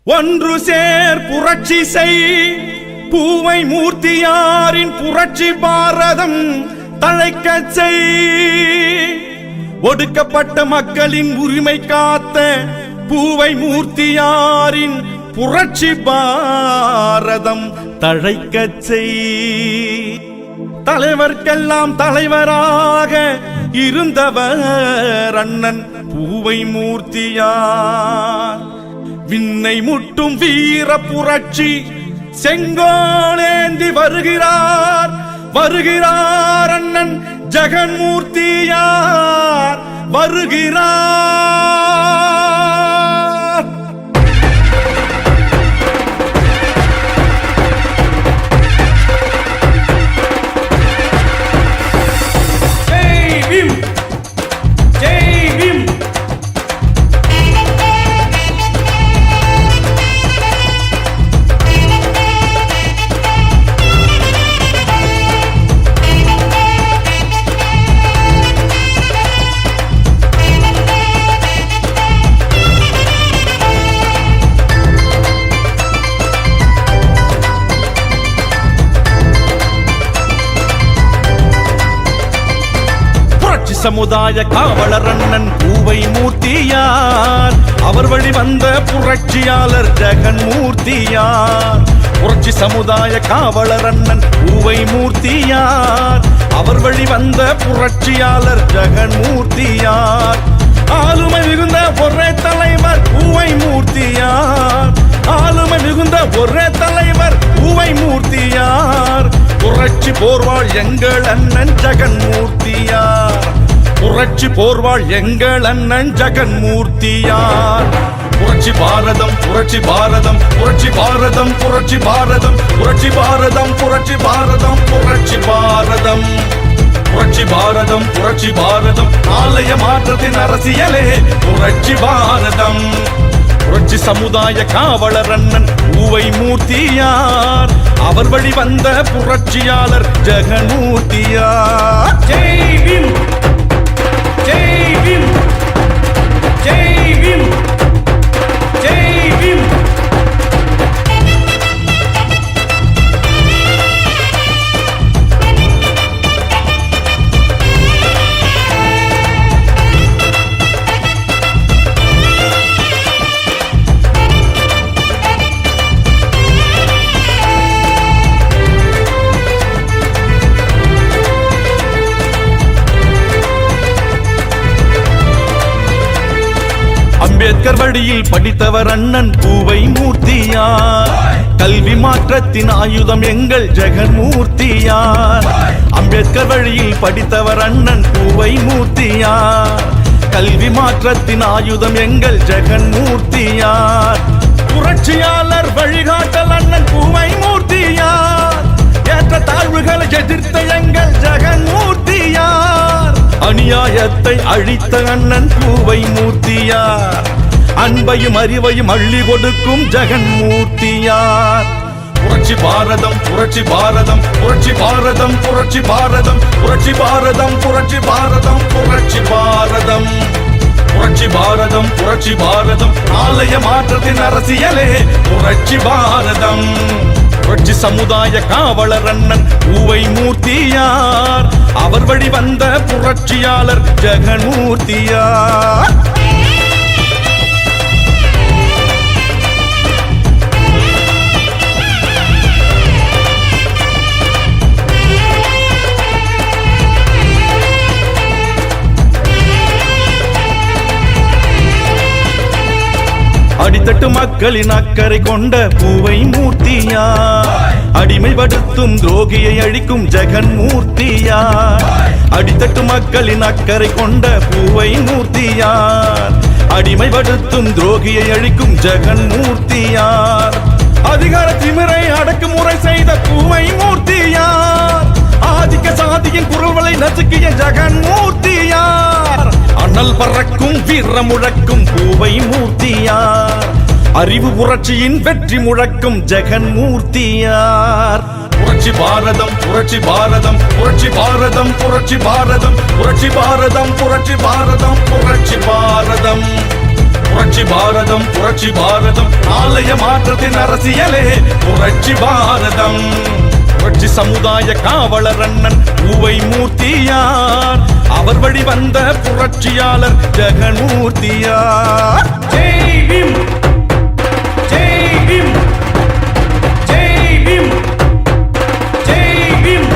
ஒன்று சேர் புரட்சி செய் பூவை மூர்த்தியாரின் புரட்சி பாரதம் தழைக்கச் செய். ஒடுக்கப்பட்ட மக்களின் உரிமை காத்த பூவை மூர்த்தியாரின் புரட்சி பாரதம் தழைக்கச் செய். தலைவர்க்கெல்லாம் தலைவராக இருந்தவர் அண்ணன் பூவை மூர்த்தியார். விண்ணை முட்டும் வீர புரட்சி செங்கோலேந்தி வருகிறார் வருகிறார் அண்ணன் ஜெகன்மூர்த்தியார் வருகிறார். ஜெய் பீம் ஜெய் பீம். சமுதாய காவலர் அண்ணன் பூவை மூர்த்தியார். அவர் வழி வந்த புரட்சியாளர் ஜெகன்மூர்த்தியார். புரட்சி சமுதாய காவலர் அண்ணன் பூவை மூர்த்தியார். அவர் வழி வந்த புரட்சியாளர் ஜெகன்மூர்த்தியார். ஆளுமை மிகுந்த ஒரே தலைவர் பூவை மூர்த்தியார். ஆளுமை மிகுந்த ஒரே தலைவர் பூவை மூர்த்தியார். புரட்சி போர்வாள் எங்கள் அண்ணன் ஜெகன்மூர்த்தியார். புரட்சி போர்வாள் எங்கள் அண்ணன் ஜெகன்மூர்த்தியார். புரட்சி பாரதம் புரட்சி பாரதம் புரட்சி பாரதம் புரட்சி பாரதம் புரட்சி பாரதம் புரட்சி பாரதம் புரட்சி பாரதம் புரட்சி பாரதம் புரட்சி பாரதம் ஆலய மாற்றத்தின் அரசியலே புரட்சி பாரதம். புரட்சி சமுதாய காவலர் அண்ணன் பூவை மூர்த்தியார். அவர் வழி வந்த புரட்சியாளர் ஜெகன்மூர்த்தியார். ஜெய் பீம் ஜெய் பீம் ஜெய் பீம் ஜெய் பீம். அம்பேத்கர் வழியில் படித்தவர் அண்ணன் பூவை மூர்த்தியார். கல்வி மாற்றத்தின் ஆயுதம் எங்கள் ஜெகன்மூர்த்தியார். அம்பேத்கர் வழியில் படித்தவர் அண்ணன் பூவை மூர்த்தியார். கல்வி மாற்றத்தின் ஆயுதம் எங்கள் ஜெகன்மூர்த்தியார். புரட்சியாளர் வழிகாட்டல் அண்ணன் பூவை மூர்த்தியார். ஏற்ற தாழ்வுகளை எதிர்த்த எங்கள் ஜெகன்மூர்த்தியார். அநியாயத்தை அழித்த அண்ணன் பூவை மூர்த்தியார். அன்பையும் அறிவையும் அள்ளி கொடுக்கும் ஜெகன்மூர்த்தியார். புரட்சி பாரதம் புரட்சி பாரதம் புரட்சி பாரதம் புரட்சி பாரதம் புரட்சி பாரதம் புரட்சி பாரதம் புரட்சி பாரதம் புரட்சி பாரதம் புரட்சி பாரதம் ஆலய மாற்றத்தின் அரசியலே புரட்சி பாரதம். புரட்சி சமுதாய காவலர் அண்ணன் பூவை மூர்த்தியார். அவர் வழி வந்த புரட்சியாளர் ஜெகன்மூர்த்தியார். அடித்தட்டு மக்களின் அக்கறை கொண்ட பூவை மூர்த்தியார். அடிமைப்படுத்தும் துரோகியை அழிக்கும் ஜெகன்மூர்த்தியார். அடித்தட்டு மக்களின் அக்கறை கொண்ட பூவை மூர்த்தியார். அடிமைப்படுத்தும் துரோகியை அழிக்கும் ஜெகன்மூர்த்தியார். அதிகார திமிரை அடக்குமுறை செய்த பூவை மூர்த்தியார். ஆதிக்க சாதியின் குரல்களை நசுக்கிய ஜெகன்மூர்த்தியார். அனல் பறக்கும் வீர முழக்கும் பூவை மூர்த்தியார். அறிவு புரட்சியின் வெற்றி முழக்கும் ஜெகன்மூர்த்தியார். புரட்சி பாரதம் புரட்சி பாரதம் புரட்சி பாரதம் புரட்சி பாரதம் புரட்சி பாரதம் புரட்சி பாரதம் புரட்சி பாரதம் புரட்சி பாரதம் புரட்சி பாரதம் நாளைய மாற்றத்தின் அரசியலே புரட்சி பாரதம். புரட்சி சமுதாய காவலர் அண்ணன் பூவை மூர்த்தியார், அவர் வழி வந்த புரட்சியாளர் ஜெகன்மூர்த்தியார். ஜெய் பீம் ஜெய் பீம் ஜெய் பீம் ஜெய் பீம்.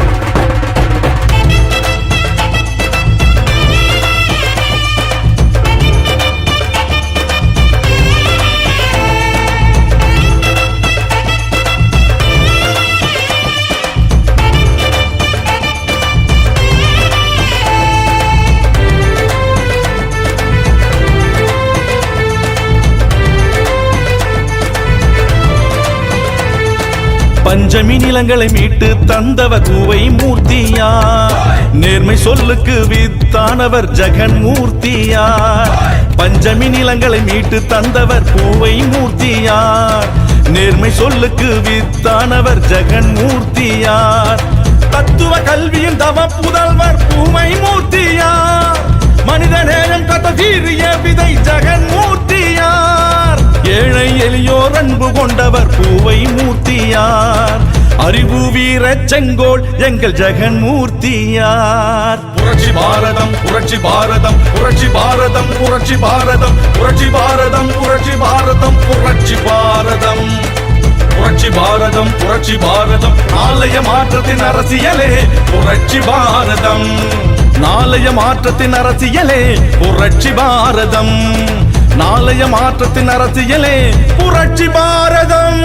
பஞ்சமி நிலங்களை மீட்டு தந்தவர் பூவை மூர்த்தியார், நேர்மை சொல்லுக்கு வித்தானவர் ஜெகன்மூர்த்தியார். பஞ்சமி நிலங்களை மீட்டு தந்தவர் பூவை மூர்த்தியார், நேர்மை சொல்லுக்கு வித்தானவர் ஜெகன்மூர்த்தியார். தத்துவ கல்வியின் தவ புதல்வர் பூவை மூர்த்தியார், மனித நேயம் கத்த வீரிய விதை ஜெகன்மூர்த்தியார். ஏழை எளியோர் அன்பு கொண்டவர் பூவை மூர்த்தியார், அறிவு வீர செங்கோல் எங்கள் ஜெகன்மூர்த்தியார். புரட்சி பாரதம் புரட்சி பாரதம் புரட்சி பாரதம் புரட்சி பாரதம் புரட்சி பாரதம் புரட்சி பாரதம் புரட்சி பாரதம் புரட்சி பாரதம் புரட்சி பாரதம் நாளைய மாற்றத்தின் அரசியலே புரட்சி பாரதம். நாளைய மாற்றத்தின் அரசியலே புரட்சி பாரதம். நாளைய மாற்றத்தின் அரசியலே புரட்சி பாரதம்.